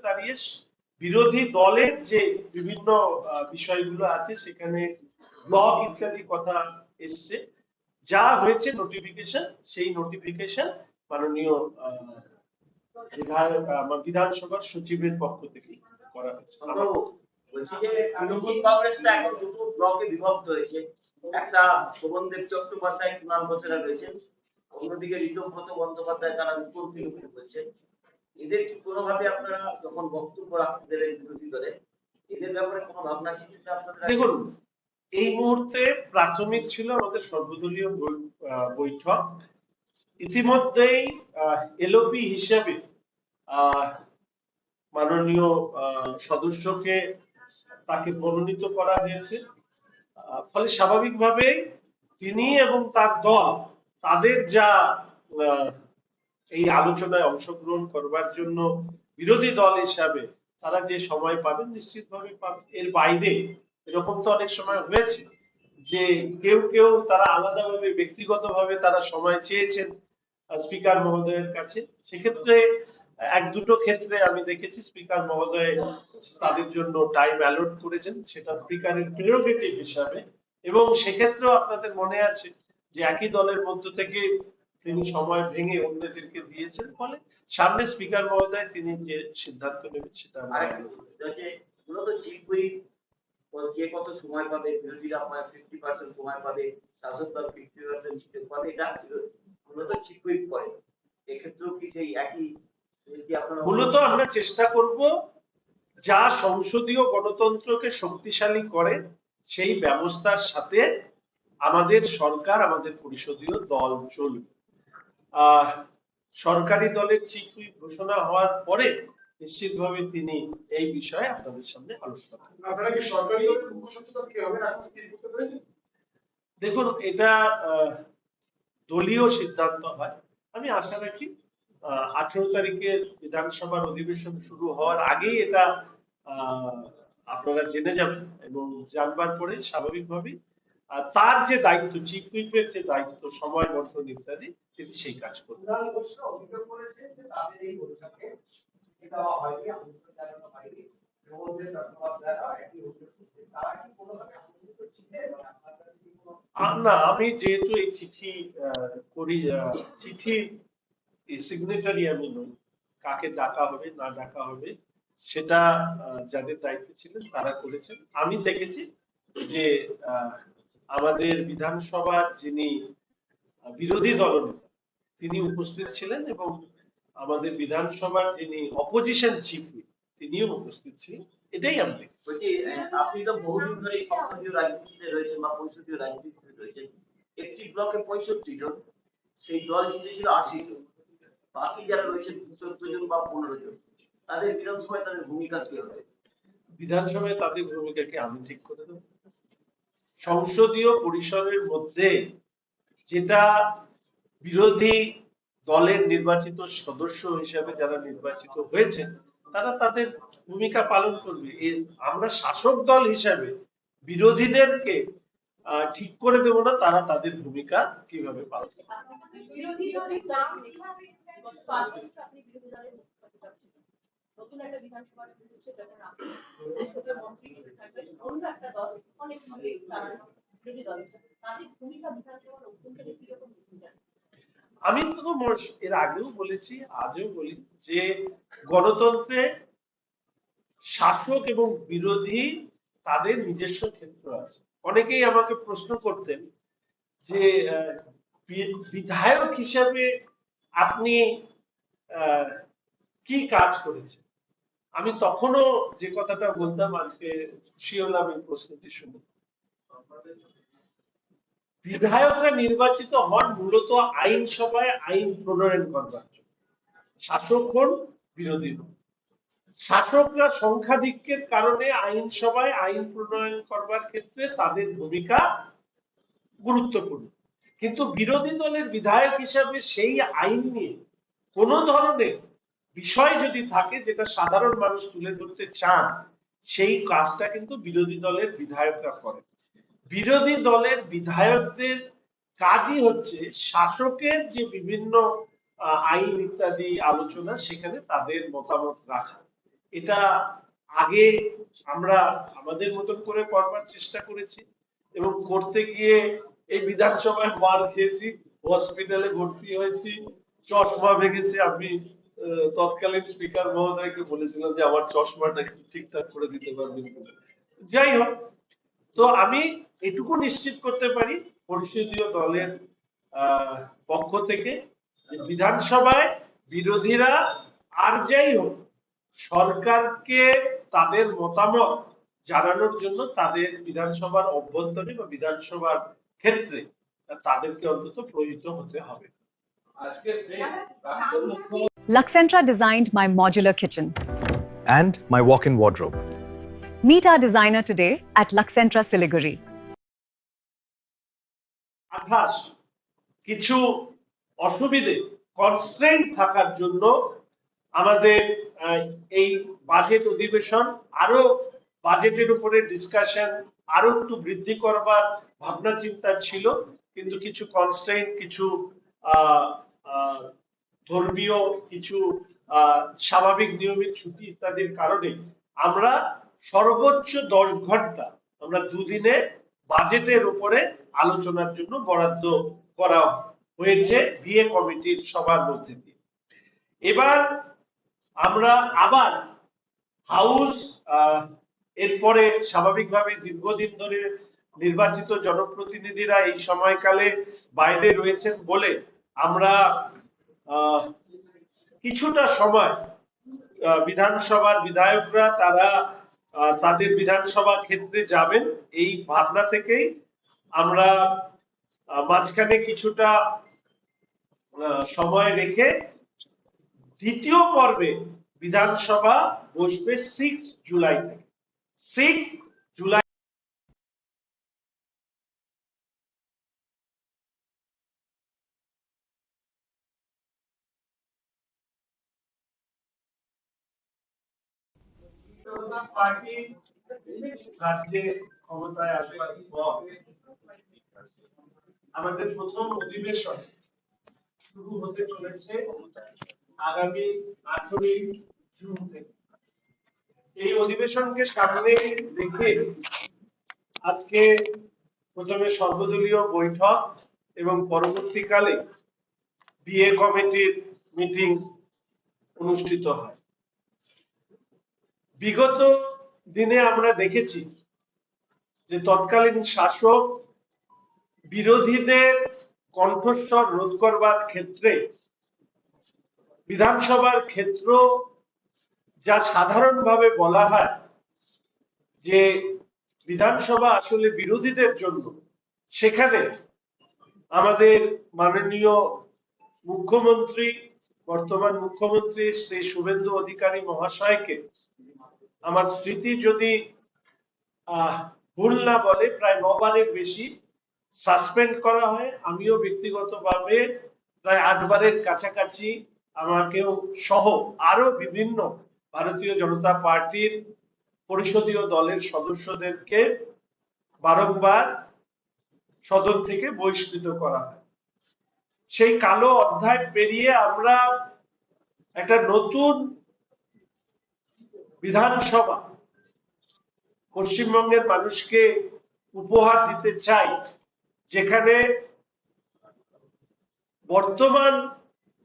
দাঁড়িয়ে বিরোধী দলের যে বিভিন্ন বিষয়গুলো আছে সেখানে ব্লক ইত্যাদি কথা এসছে, যা হয়েছে নোটিফিকেশন, সেই নোটিফিকেশন মাননীয় বিধানসভার সচিবের পক্ষ থেকে করা হয়েছে। বলছি যে তৃণমূল কংগ্রেস তো এখন দুটো ব্লকে বিভক্ত হয়েছে, একটা শোভনদেব চট্টোপাধ্যায় কুণাল ঘোষেরা রয়েছেন, অন্যদিকে ঋতব্রত বন্দ্যোপাধ্যায় তারা উপর তৃণমূল করছেন। এদের কি কোনোভাবে আপনারা যখন বক্তব্য রাখতে দেবেন বিরোধী দলে, এদের ব্যাপারে কোনো ভাবনা চিন্তা আপনাদের? দেখুন, এই মুহূর্তে প্রাথমিক ছিল আমাদের সর্বদলীয় বৈঠক। ইতিমধ্যেই এলওপি হিসেবে মাননীয় সদস্যকে তাকে মনোনীত করা হয়েছে। ফলে স্বাভাবিকভাবে তিনি এবং তার দল তাদের যা এই আলোচনায় অংশগ্রহণ করবার জন্য বিরোধী দল হিসাবে তারা যে সময় পাবেন নিশ্চিতভাবে পাবেন। এর বাইরে এরকম তো অনেক সময় হয়েছে যে কেউ কেউ তারা আলাদাভাবে ব্যক্তিগতভাবে তারা সময় চেয়েছেন স্পিকার মহোদয়ের কাছে। সেক্ষেত্রে এক দুটো ক্ষেত্রে আমি দেখেছি স্পিকার মহোদয় তাদের জন্য টাইম অ্যালট করেছেন, সেটা স্পিকারের প্রেরোগেটিভ হিসাবে। এবং সেক্ষেত্রেও আপনাদের মনে আছে যে একই দলের মধ্য থেকে তিনি সময় ভেঙে অন্যদেরকে দিয়েছেন, ফলে সামনে স্পিকার মহোদয় তিনি যে সিদ্ধান্ত নেবেন সেটা মূলত চিফ হুইপ যে কত সময় পাবে, বিরোধীরা 50% সময় পাবে, শাসক দল 50% সুযোগ পাবে, এটা মূলত চিফ হুইপ করে। এক্ষেত্রেও কি সেই একই? মূলত আমরা চেষ্টা করব যা সংসদীয় গণতন্ত্রকে শক্তিশালী করে সেই ব্যবস্থার সাথে আমাদের সরকার, আমাদের পরিষদীয় দল চলবে। সরকারি দলের চিফ হুইপ ঘোষণা হওয়ার পরে নিশ্চিতভাবে তিনি এই বিষয়ে আপনাদের সামনে আলোচনা করবেন। আপনারা কি সরকারি দলের মুখ্য সচেতন কে হবেন এখন স্থির করতে পেরেছেন? দেখুন, এটা দলীয় সিদ্ধান্ত হয়। আমি আশা রাখি 18 তারিখের বিধানসভার অধিবেশন শুরু হওয়ার আগেই এটা আপনারা জেনে যাবেন, এবং জানবার পরে স্বাভাবিকভাবেই তার যে দায়িত্ব, চিফ হুইপের যে দায়িত্ব, সময় বর্তন ইত্যাদি, তিনি সেই কাজ করবেন। না, আমি যেহেতু এই চিঠি করি, চিঠি সিগনেচারি আমি নই, কাকে ডাকা হবে না ডাকা হবে সেটা যাদের দায়িত্ব ছিলেন তারা করেছেন। আমি দেখেছি যে আমাদের বিধানসভার যিনি বিরোধী দলনেতা তিনি উপস্থিত ছিলেন, এবং আমাদের বিধানসভার যিনি অপোজিশন চিফ তিনিও উপস্থিত ছিলেন। এটাই আমি দেখছি। আপনি তো বহুদিন ধরে সংসদীয় রাজনীতিতে রয়েছেন বা পরিষদীয় রাজনীতিতে রয়েছেন। একটি ব্লকে 65 জন, সেই দল জিতেছিল 80 জন, বাকি যারা রয়েছেন 14 জন বা 15 জন, তাদের বিধানসভায় তাদের ভূমিকা কি হবে? বিধানসভায় তাদের ভূমিকাকে আমি ঠিক করে দেব। সংসদীয় পরিসরের মধ্যে যেটা বিরোধী দলের নির্বাচিত সদস্য হিসেবে যারা নির্বাচিত হয়েছেন তারা তাদের ভূমিকা পালন করবে। আমরা শাসক দল হিসেবে বিরোধীদেরকে ঠিক করে দেব না তারা তাদের ভূমিকা কিভাবে পালন করবে। নতুন একটা বিধানসভার হচ্ছে যখন সংসদীয় মন্ত্রী থাকবেন অন্য একটা দল অনেক ভাবে তারা বিরোধী দল তাদের ভূমিকা বিধানসভার অভ্যন্তরে কিরকম ভূমিকা? আমি তো এর আগেও বলেছি, আজও বলি যে গণতন্ত্রে শাসক এবং বিরোধী তাদের নিজস্ব ক্ষেত্র আছে। অনেকেই আমাকে প্রশ্ন করতেন যে বিধায়ক হিসেবে আপনি কি কাজ করেছেন। আমি তখনও যে কথাটা বলতাম, আজকে খুশি হলাম এই প্রশ্নটি শুনে। বিধায়করা নির্বাচিত হন মূলত আইনসভায় আইন প্রণয়ন করবার জন্য, শাসক হন বিরোধী হন। শাসকরা সংখ্যাধিক্যের কারণে আইনসভায় আইন প্রণয়ন করবার ক্ষেত্রে তাদের ভূমিকা গুরুত্বপূর্ণ, কিন্তু বিরোধী দলের বিধায়ক হিসাবে সেই আইন নিয়ে কোন ধরনের বিষয় যদি থাকে যেটা সাধারণ মানুষ তুলে ধরতে চান, সেই কাজটা কিন্তু বিরোধী দলের বিধায়করা করে। বিরোধী দলের বিধায়কদের কাজই হচ্ছে শাসকের যে বিভিন্ন আইন ইত্যাদি আলোচনা সেখানে তাদের মতামত রাখা, এটা আগে আমরা আমাদের মতন করে করবার চেষ্টা করেছি এবং করতে গিয়ে এই বিধানসভায় মার খেয়েছি, হসপিটালে ভর্তি হয়েছি, চশমা ভেঙেছে। আমি তৎকালীন স্পিকার মহোদয়কে বলেছিলাম যে আমার চশমাটা একটু ঠিকঠাক করে দিতে পারবেন কিনা। যাই হোক, তো আমি এটুকু নিশ্চিত করতে পারি পরিষদীয় দলের পক্ষ থেকে যে বিধানসভায় বিরোধীরা আর যাই হোক সরকারকে তাদের মতামত জানানোর জন্য তাদের বিধানসভার অভ্যন্তরে বা বিধানসভার ক্ষেত্রে তাদেরকে অন্তত প্রয়োজিত হতে হবে। আজকে প্রাক্তন মুখ্যমন্ত্রী Luxentra designed my modular kitchen. and my walk-in wardrobe. Meet our designer today at Luxentra Siliguri. আঠাশ কিছু অসুবিধে কনস্ট্রেন্ট থাকার জন্য আমাদের এই বাজেট অধিবেশন আরো বাজেটের উপরে ডিসকাশন আরো একটু বৃদ্ধি করবার ভাবনা চিন্তা ছিল, কিন্তু কিছু কনস্ট্রেন্ট, কিছু ধর্মীয়, কিছু স্বাভাবিক নিয়মিত ছুটি ইত্যাদির কারণে আমরা সর্বোচ্চ 10 ঘন্টা আমরা দুদিনে বাজেটের উপরে আলোচনার জন্য বরাদ্দ করা হয়েছে বিএ কমিটির সবার মধ্যে দিয়ে। এবার আমরা আবার হাউস এরপরে স্বাভাবিকভাবে দীর্ঘদিন ধরে নির্বাচিত জনপ্রতিনিধিরা এই সময়কালে বাইরে রয়েছেন বলে আমরা কিছুটা সময় বিধানসভার বিধায়করা তারা তাদের বিধানসভা ক্ষেত্রে যাবেন এই ভাবনা থেকেই আমরা মাঝখানে কিছুটা সময় রেখে দ্বিতীয় পর্বে বিধানসভা বসবে 6 জুলাই থেকে। 6 জুলাই পার্টি রাজ্যে ক্ষমতায় আসবার পর আমাদের প্রথম অধিবেশন শুরু হতে চলেছে আগামী 18 জুন থেকে। এই অধিবেশনকে সামনে রেখে আজকে প্রথমে সর্বদলীয় বৈঠক এবং পরবর্তীকালে বিএ কমিটির মিটিং অনুষ্ঠিত হয়। বিগত দিনে আমরা দেখেছি যে তৎকালীন শাসক বিরোধীদের কণ্ঠস্বর রোধ করবার ক্ষেত্রে বিধানসভার ক্ষেত্র যা সাধারণভাবে বলা হয় যে বিধানসভা আসলে বিরোধীদের জন্য, সেখানে আমাদের মাননীয় মুখ্যমন্ত্রী, বর্তমান মুখ্যমন্ত্রী শ্রী শুভেন্দু অধিকারী মহাশয়কে আমার স্মৃতি যদি ভুল না বলে প্রায় 9 বারের বেশি সাসপেন্ড করা হয়। আমিও ব্যক্তিগতভাবে প্রায় 8 বারের কাছাকাছি আমাকেও সহ আরো বিভিন্ন ভারতীয় জনতা পার্টির পরিষদীয় দলের সদস্যদেরকে বারংবার সদন থেকে বহিষ্কৃত করা হয়। সেই কালো অধ্যায় পেরিয়ে আমরা একটা নতুন বিধানসভা পশ্চিমবঙ্গের মানুষকে উপহার দিতে চাই, যেখানে বর্তমান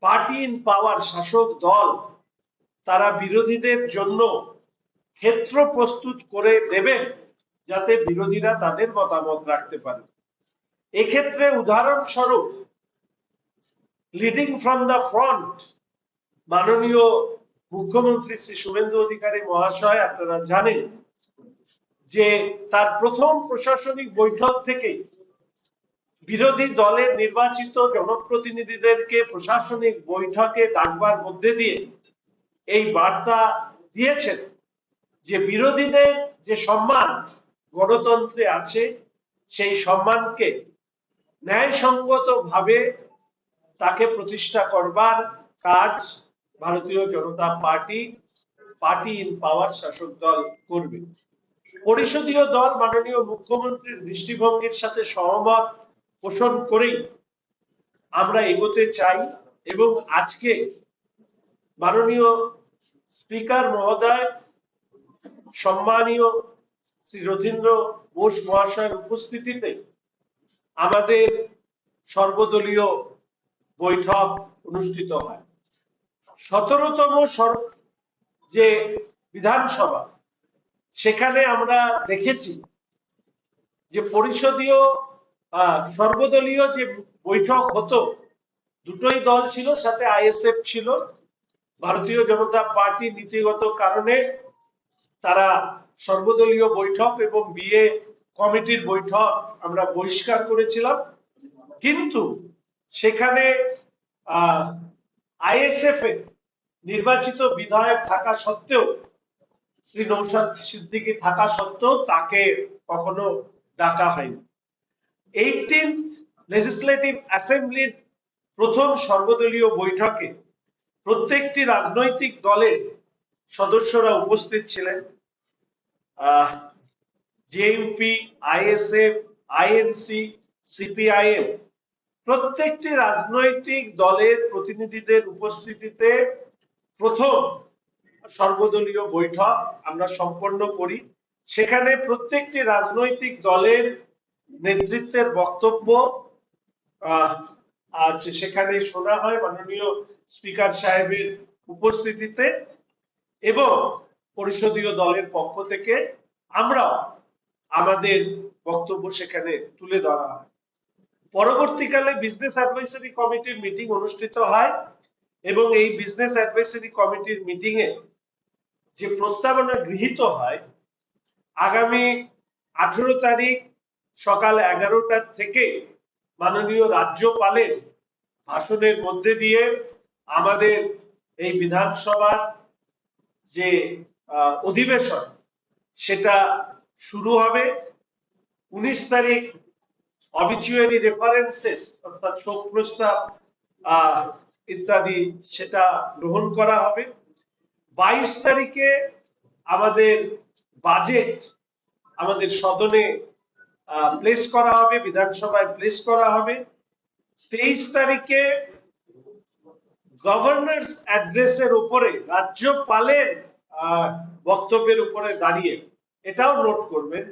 পার্টি ইন পাওয়ার শাসক দল তারা বিরোধীদের জন্য ক্ষেত্র প্রস্তুত করে দেবেন যাতে বিরোধীরা তাদের মতামত রাখতে পারে। এক্ষেত্রে উদাহরণস্বরূপ লিডিং ফ্রম দ্য ফ্রন্ট মাননীয় মুখ্যমন্ত্রী শ্রী শুভেন্দু অধিকারী মহাশয়, আপনারা জানেন যে তার প্রথম প্রশাসনিক বৈঠক থেকে বিরোধী দলের নির্বাচিত জনপ্রতিনিধিদেরকে প্রশাসনিক বৈঠকে ডাকবার মধ্যে দিয়ে এই বার্তা দিয়েছেন যে বিরোধীদের যে সম্মান গণতন্ত্রে আছে সেই সম্মানকে ন্যায়সঙ্গত ভাবে তাকে প্রতিষ্ঠা করবার কাজ ভারতীয় জনতা পার্টি, পার্টি ইন পাওয়ার শাসক দল করবে। পরিষদীয় দল মাননীয় মুখ্যমন্ত্রীর দৃষ্টিভঙ্গির সাথে সহমত পোষণ করেই আমরা এগোতে চাই এবং আজকে মাননীয় স্পিকার মহোদয়, সম্মানীয় শ্রী রথীন্দ্র বোস মহাশয়ের উপস্থিতিতে আমাদের সর্বদলীয় বৈঠক অনুষ্ঠিত হয়। 17তম যে বিধানসভা, সেখানে আমরা দেখেছি যে পরিষদীয় সর্বদলীয় যে বৈঠক হতো, দুটোই দল ছিল, সাথে আইএসএফ ছিল। ভারতীয় জনতা পার্টি নীতিগত কারণে তারা সর্বদলীয় বৈঠক এবং বিএ কমিটির বৈঠক আমরা বহিষ্কার করেছিলাম। কিন্তু সেখানে আইএসএফ এর নির্বাচিত বিধায়ক থাকা সত্ত্বেও, শ্রী নৌশাদ সিদ্দিকী থাকা সত্ত্বেও তাকে কখনো ডাকা হয়নি। 18th লেজিসলেটিভ অ্যাসেম্বলির প্রথম সর্বদলীয় বৈঠকে প্রত্যেকটি রাজনৈতিক দলের সদস্যরা উপস্থিত ছিলেন। জেইউপি, আইএসএফ, আইএনসি, সিপিআইএম প্রত্যেকটি রাজনৈতিক দলের প্রতিনিধিদের উপস্থিতিতে প্রথম সর্বদলীয় বৈঠক আমরা সম্পন্ন করি। সেখানে প্রত্যেকটি রাজনৈতিক দলের নেতৃত্বের বক্তব্য সেখানে শোনা হয় মাননীয় স্পিকার সাহেবের উপস্থিতিতে, এবং পরিষদীয় দলের পক্ষ থেকে আমরা আমাদের বক্তব্য সেখানে তুলে ধরা হয়। পরবর্তীকালে বিজনেস অ্যাডভাইসরি কমিটির মিটিং অনুষ্ঠিত হয় এবং এই বিজনেস অ্যাডভাইসরি কমিটির মিটিং এ যে প্রস্তাবনা গৃহীত হয়, আগামী 18 তারিখ সকাল 11টা থেকে মাননীয় রাজ্যপালের ভাষণের মধ্যে দিয়ে আমাদের এই বিধানসভার যে অধিবেশন সেটা শুরু হবে। 19 তারিখ অবিচুয়ারি রেফারেন্সেস অর্থাৎ শোক প্রস্তাব ইত্যাদি সেটা গ্রহণ করা হবে। 22 তারিখে আমাদের বাজেট আমাদের সদনে প্লেস করা হবে, বিধানসভায় প্লেস করা হবে। 23 তারিখে গভর্নরস অ্যাড্রেসের উপরে রাজ্যপালের বক্তব্যের উপরে দাঁড়িয়ে এটাও নোট করবেন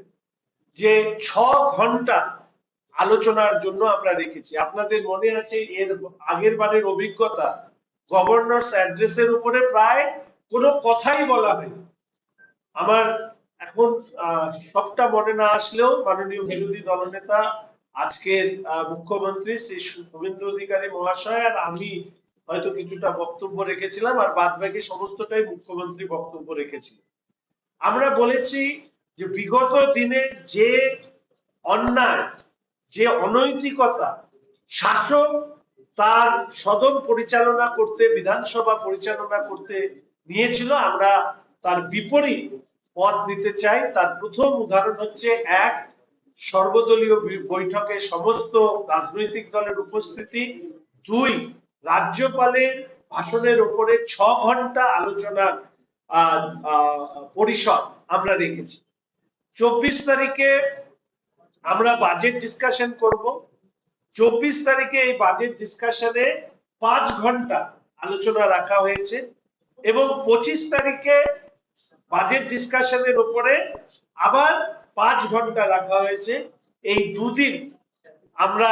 যে 6 ঘন্টা আলোচনার জন্য আমরা রেখেছি। আপনাদের মনে আছে এর আগের বারের অভিজ্ঞতা, গভর্নরস অ্যাড্রেসের উপরে প্রায় কোনো কথাই বলা হয়নি। আমার এখন সবটা মনে না আসলেও মাননীয় বিরোধী দলনেতা আজকের মুখ্যমন্ত্রী শ্রী শুভেন্দু অধিকারী মহাশয় আর আমি হয়তো কিছুটা বক্তব্য রেখেছিলাম, আর বাদ বাকি সমস্তটাই মুখ্যমন্ত্রী বক্তব্য রেখেছিলেন। আমরা বলেছি যে বিগত দিনে যে অন্যায়, যে অনৈতিকতা শাসক তার সদন পরিচালনা করতে, বিধানসভা পরিচালনা করতে নিয়েছিল, আমরা তার বিপরীত পথ নিতে চাই। তার প্রথম উদাহরণ হচ্ছে, 1, সর্বদলীয় বৈঠকে সমস্ত রাজনৈতিক দলের উপস্থিতি। 2, রাজ্যপালের ভাষণের উপরে 6 ঘন্টা আলোচনার পরিসর আমরা রেখেছি। 24 তারিখে আমরা বাজেট ডিসকাশন করব। 24 তারিখে এই বাজেট ডিসকাশনে 5 ঘন্টা আলোচনা রাখা হয়েছে এবং 25 তারিখে বাজেট ডিসকাশনের উপরে আবার 5 ঘন্টা রাখা হয়েছে। এই দুদিন আমরা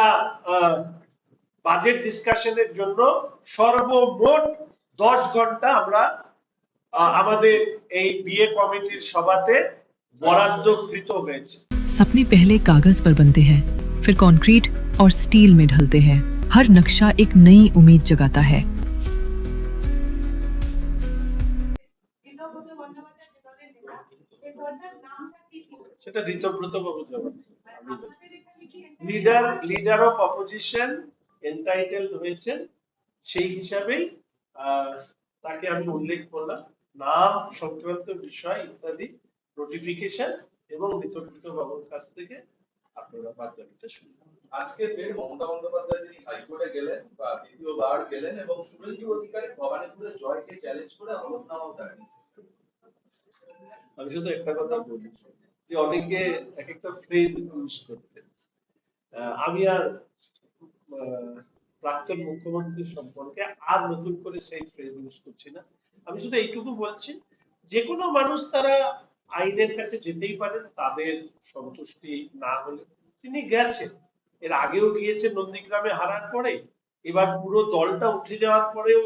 বাজেট ডিসকাশনের জন্য সর্বমোট 10 ঘন্টা আমরা আমাদের এই বিএ কমিটির সভাতে বরাদ্দকৃত হয়েছে। सपने पहले कागज पर बनते हैं, फिर कंक्रीट और स्टील में ढलते हैं। हर नक्शा एक नई उम्मीद जगाता है। সেটা ঋতব্রত বাবু যাবেন। লিডার অফ অপোজিশন এন্টাইটেলড হয়েছে, সেই হিসাবে তাকে আমি উল্লেখ করলাম। নাম সংক্রান্ত বিষয় ইত্যাদি নোটিফিকেশন এবং ঋতব্রত বাবুর কাছ থেকে আপনারা বার্তাটা শুনবেন। আজকে ফের মমতা বন্দ্যোপাধ্যায় তিনি হাইকোর্টে গেলেন বা দ্বিতীয়বার গেলেন এবং শুভেন্দু অধিকারী ভবানীপুরে জয়কে চ্যালেঞ্জ করে হলফনামাও দাঁড়িয়েছে। আমি শুধু একটা কথা বলি যে অনেকে এক একটা ফ্রেজ ইউজ করতেন। আমি আর প্রাক্তন মুখ্যমন্ত্রী সম্পর্কে আর নতুন করে সেই ফ্রেজ ইউজ করছি না। আমি শুধু এইটুকু বলছি, যে কোনো মানুষ তারা আইনের কাছে যেতেই পারেন, তাদের সন্তুষ্টি না হলে। তিনি গেছেন, এর আগেও গিয়েছেন নন্দীগ্রামে হারার পরে, এবার পুরো দলটা উঠে যাওয়ার পরেও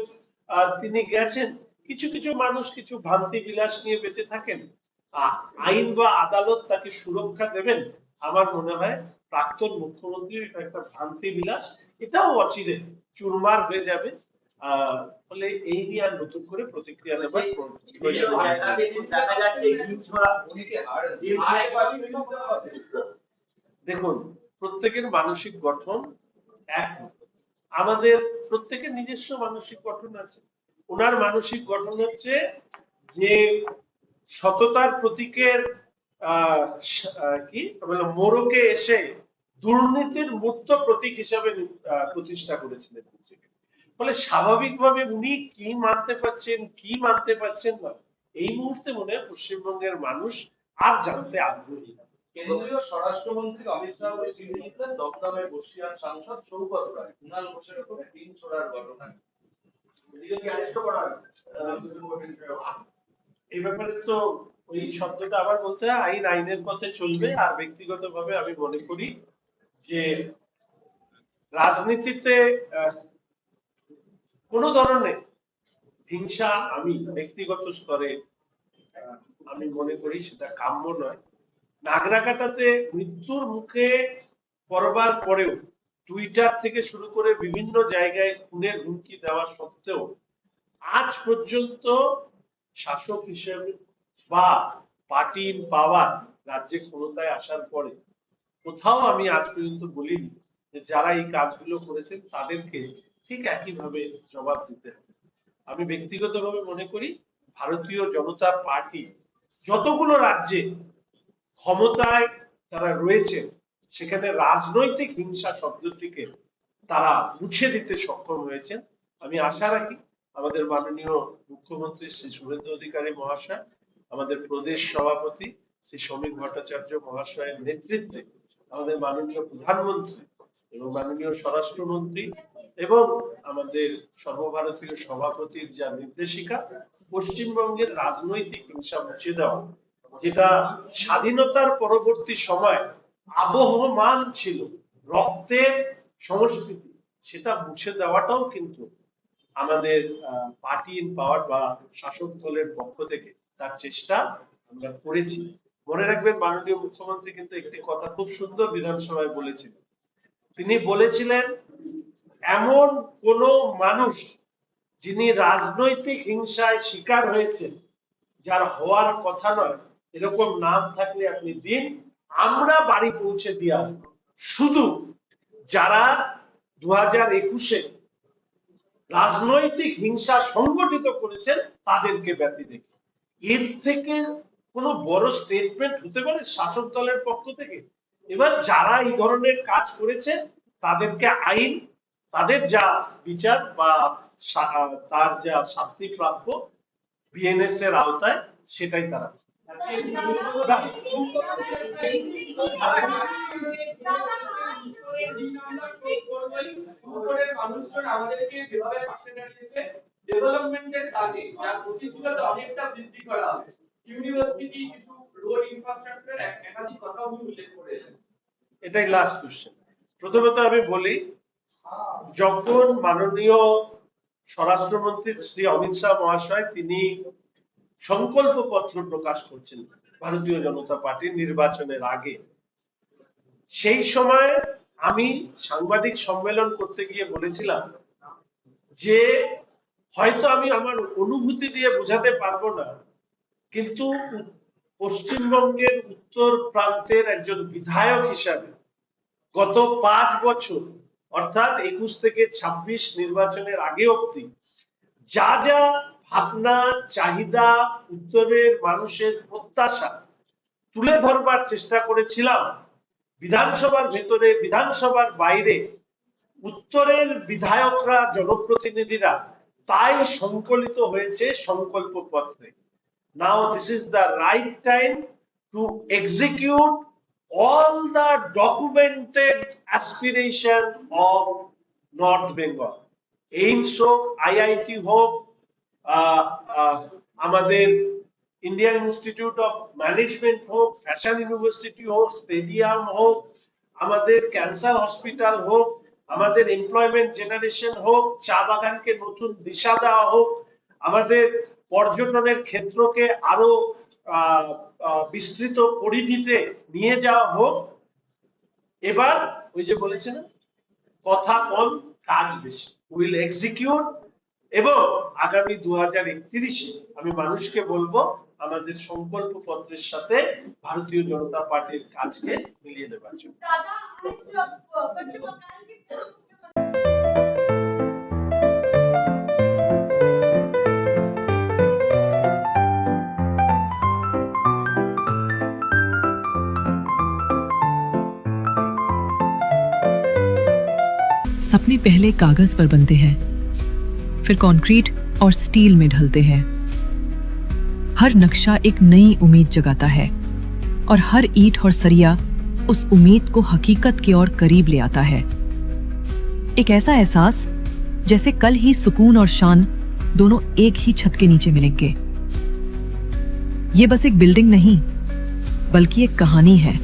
তিনি গেছেন। কিছু কিছু মানুষ কিছু ভ্রান্তি বিলাস নিয়ে বেঁচে থাকেন, আইন বা আদালত তাকে সুরক্ষা দেবেন। আমার মনে হয় প্রাক্তন মুখ্যমন্ত্রীর এটা একটা ভ্রান্তি বিলাস, এটাও অচিরে চুরমার হয়ে যাবে। ফলে এই নিয়ে আর নতুন করে প্রতিক্রিয়া দেওয়ার প্রয়োজন নেই। দেখা যাচ্ছে উনি কি হার দেখুন, প্রত্যেকের মানসিক গঠন এক নয়। আমাদের প্রত্যেকের নিজস্ব মানসিক গঠন আছে। ওনার মানসিক গঠন হচ্ছে যে সততার প্রতীকের কি বলে মোড়কে এসে দুর্নীতির মূর্ত প্রতীক হিসাবে প্রতিষ্ঠা করেছিলেন। ফলে স্বাভাবিকভাবে উনি কি মানতে পারছেন কি মানতে পারছেন না, এই মুহূর্তে মনে হয় পশ্চিমবঙ্গের মানুষ আর জানতে আগ্রহী না। কেন্দ্রীয় স্বরাষ্ট্রমন্ত্রী অমিত শাহ চিঠি লিখলেন দমদমের বর্ষিয়ান সাংসদ সৌগত রায় কুণাল ঘোষের উপরে টিন ছোড়ার ঘটনা। এই ব্যাপারে তো ওই শব্দটা আবার বলতে হয়, আইন আইনের পথে চলবে। আর ব্যক্তিগতভাবে আমি মনে করি যে রাজনীতিতে কোন ধরনের হিংসা আমি ব্যক্তিগত স্তরে আমি মনে করি সেটা কাম্য নয়। নাগরাকাটাতে মৃত্যুর মুখে পড়বার পরেও টুইটার থেকে শুরু করে বিভিন্ন জায়গায় খুনের হুমকি দেওয়া সত্ত্বেও আজ পর্যন্ত শাসক হিসেবে বা পার্টি পাওয়ার রাজ্যে ক্ষমতায় আসার পরে কোথাও আমি আজ পর্যন্ত বলিনি যে যারা এই কাজগুলো করেছেন তাদেরকে ঠিক একইভাবে জবাব দিতে হবে। আমি ব্যক্তিগতভাবে মনে করি ভারতীয় জনতা পার্টি যতগুলো রাজ্যে ক্ষমতায় তারা রয়েছে সেখানে রাজনৈতিক হিংসা শব্দটিকে তারা মুছে দিতে সক্ষম হয়েছেন। আমি আশা রাখি আমাদের মাননীয় মুখ্যমন্ত্রী শ্রী শুভেন্দু অধিকারী মহাশয়, আমাদের প্রদেশ সভাপতি শ্রী শ্রমিক ভট্টাচার্য মহাশয়ের নেতৃত্বে আমাদের মাননীয় প্রধানমন্ত্রী এবং মাননীয় স্বরাষ্ট্রমন্ত্রী এবং আমাদের সর্বভারতীয় সভাপতির যা নির্দেশিকা, পশ্চিমবঙ্গের রাজনৈতিক হিংসা মুছে দেওয়া, যেটা স্বাধীনতার পরবর্তী সময় আবহমান ছিল রক্তের সংস্কৃতি, সেটা মুছে দেওয়াটাও কিন্তু আমাদের পার্টি ইন পাওয়ার বা শাসক দলের পক্ষ থেকে তার চেষ্টা আমরা করেছি। মনে রাখবেন মাননীয় মুখ্যমন্ত্রী কিন্তু একটি কথা খুব সুন্দর বিধানসভায় বলেছিলেন। তিনি বলেছিলেন এমন কোন মানুষ যিনি রাজনৈতিক হিংসায় শিকার হয়েছেন, যার হওয়ার কথা নয়, এরকম নাম থাকলে আপনি দিন, আমরা বাড়ি পৌঁছে দিয়ে আসবো। শুধু যারা 2021-এ রাজনৈতিক হিংসা সংগঠিত করেছেন তাদেরকে ব্যতি দেখি। এর থেকে কোনো বড় স্টেটমেন্ট হতে পারে শাসক দলের পক্ষ থেকে? এবার যারা এই ধরনের কাজ করেছে তাদেরকে আইন, তাদের যা বিচার বা তার যা শাস্তি প্রাপ্য বিএনএস এর আওতায়, সেটাই তারা আমাদেরকে যেভাবে পাশে দাঁড়িয়েছে ডেভেলপমেন্টের কাজে, যার প্রতিশ্রুতি অনেকটা বৃদ্ধি করা হবে। ইউনিভার্সিটি কিছু রোড ইনফ্রাস্ট্রাকচার একাধিক কথা উল্লেখ করেছেন। এটাই লাস্ট কোশ্চেন। প্রথমত আমি বলি, যখন মাননীয় স্বরাষ্ট্রমন্ত্রী শ্রী অমিত শাহ মহাশয় তিনি সংকল্প পত্র প্রকাশ করছেন ভারতীয় জনতা পার্টির নির্বাচনের আগে, সেই সময় আমি সাংবাদিক সম্মেলন করতে গিয়ে বলেছিলাম যে হয়তো আমি আমার অনুভূতি দিয়ে বোঝাতে পারবো না, কিন্তু পশ্চিমবঙ্গের উত্তর প্রান্তের একজন বিধায়ক হিসাবে গত 5 বছর অর্থাৎ 21 থেকে 26 নির্বাচনের আগে অবধি যা যা ভাবনা, চাহিদা, উত্তরের মানুষের প্রত্যাশা তুলে ধরবার চেষ্টা করেছিলাম, বিধানসভার ভেতরে বিধানসভার বাইরে উত্তরের বিধায়করা, জনপ্রতিনিধিরা তাই সংকলিত হয়েছে সংকল্প পত্রে। Now this is the right time to execute all the documented aspiration of North Bengal. AIIMS হোক, IIT হোক, আমাদের ইন্ডিয়ান ইনস্টিটিউট অফ ম্যানেজমেন্ট হোক, ফ্যাশন ইউনিভার্সিটি হোক, স্টেডিয়াম হোক, আমাদের ক্যান্সার হসপিটাল হোক, আমাদের এমপ্লয়মেন্ট জেনারেশন হোক, চা বাগানকে নতুন দিশা দেওয়া হোক, আমাদের পর্যটনের ক্ষেত্রকে আরো বিস্তৃত পরিধিতে নিয়ে যাওয়া হোক। এবার ওই যে বলেছে না, কথা কম কাজ বেশি, উইল এক্সিকিউট। এবং আগামী 2031-এ আমি মানুষকে বলবো আমাদের সংকল্প পত্রের সাথে ভারতীয় জনতা পার্টির কাজকে মিলিয়ে দেওয়ার জন্য। सपने पहले कागज पर बनते हैं, फिर कंक्रीट और स्टील में ढलते हैं। हर नक्शा एक नई उम्मीद जगाता है और हर ईंट और सरिया उस उम्मीद को हकीकत की ओर करीब ले आता है। एक ऐसा एहसास जैसे कल ही सुकून और शान दोनों एक ही छत के नीचे मिलेंगे। ये बस एक बिल्डिंग नहीं, बल्कि एक कहानी है।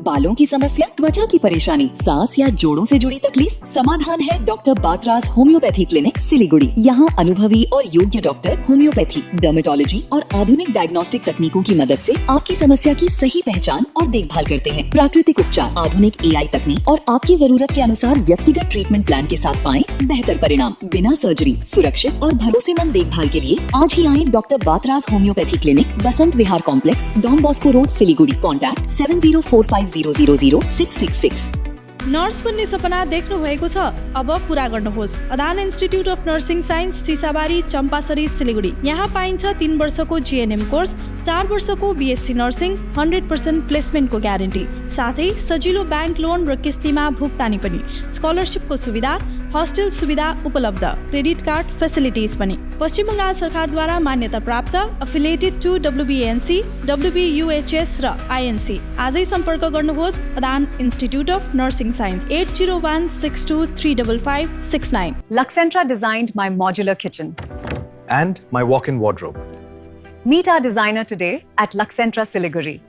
बालों की समस्या, त्वचा की परेशानी, सांस या जोड़ों से जुड़ी तकलीफ, समाधान है doctor Batraj homeopathy clinic Siliguri. यहाँ अनुभवी और योग्य डॉक्टर होम्योपैथी, डर्मेटोलॉजी और आधुनिक डायग्नोस्टिक तकनीकों की मदद से आपकी समस्या की सही पहचान और देखभाल करते हैं। प्राकृतिक उपचार, आधुनिक AI तकनीक और आपकी जरूरत के अनुसार व्यक्तिगत ट्रीटमेंट प्लान के साथ पाएं बेहतर परिणाम। बिना सर्जरी, सुरक्षित और भरोसेमंद देखभाल के लिए आज ही आए doctor Batraj homeopathy clinic, Basant Vihar complex, Don Bosco road, Siliguri. Contact 7045000666। Nurse बन्ने सपना देख्नु भएको छ, अब पूरा गर्नुहोस्। Adan institute of nursing science, Sisabari, Champasari, Siliguri. यहाँ पाइन्छ 3 वर्षको GNM कोर्स, 4 वर्षको BSc नर्सिङ, 100% प्लेसमेन्टको ग्यारेन्टी, साथै सजिलो ब्याङ्क लोन र किस्तीमा भुक्तानी पनि, स्कलरसिपको सुविधा, हस्टेल सुविधा उपलब्ध, क्रेडिट कार्ड फेसिलिटिज पनि। पश्चिम बङ्गाल सरकारद्वारा मान्यता प्राप्त, एफिलिएटेड टु WBNC, WBUHS र INC। आजै सम्पर्क गर्नुहोस् Adan institute of nursing science, 8016235569। Luxentra designed my modular kitchen. And my walk-in wardrobe. Meet our designer today at Luxentra Siliguri.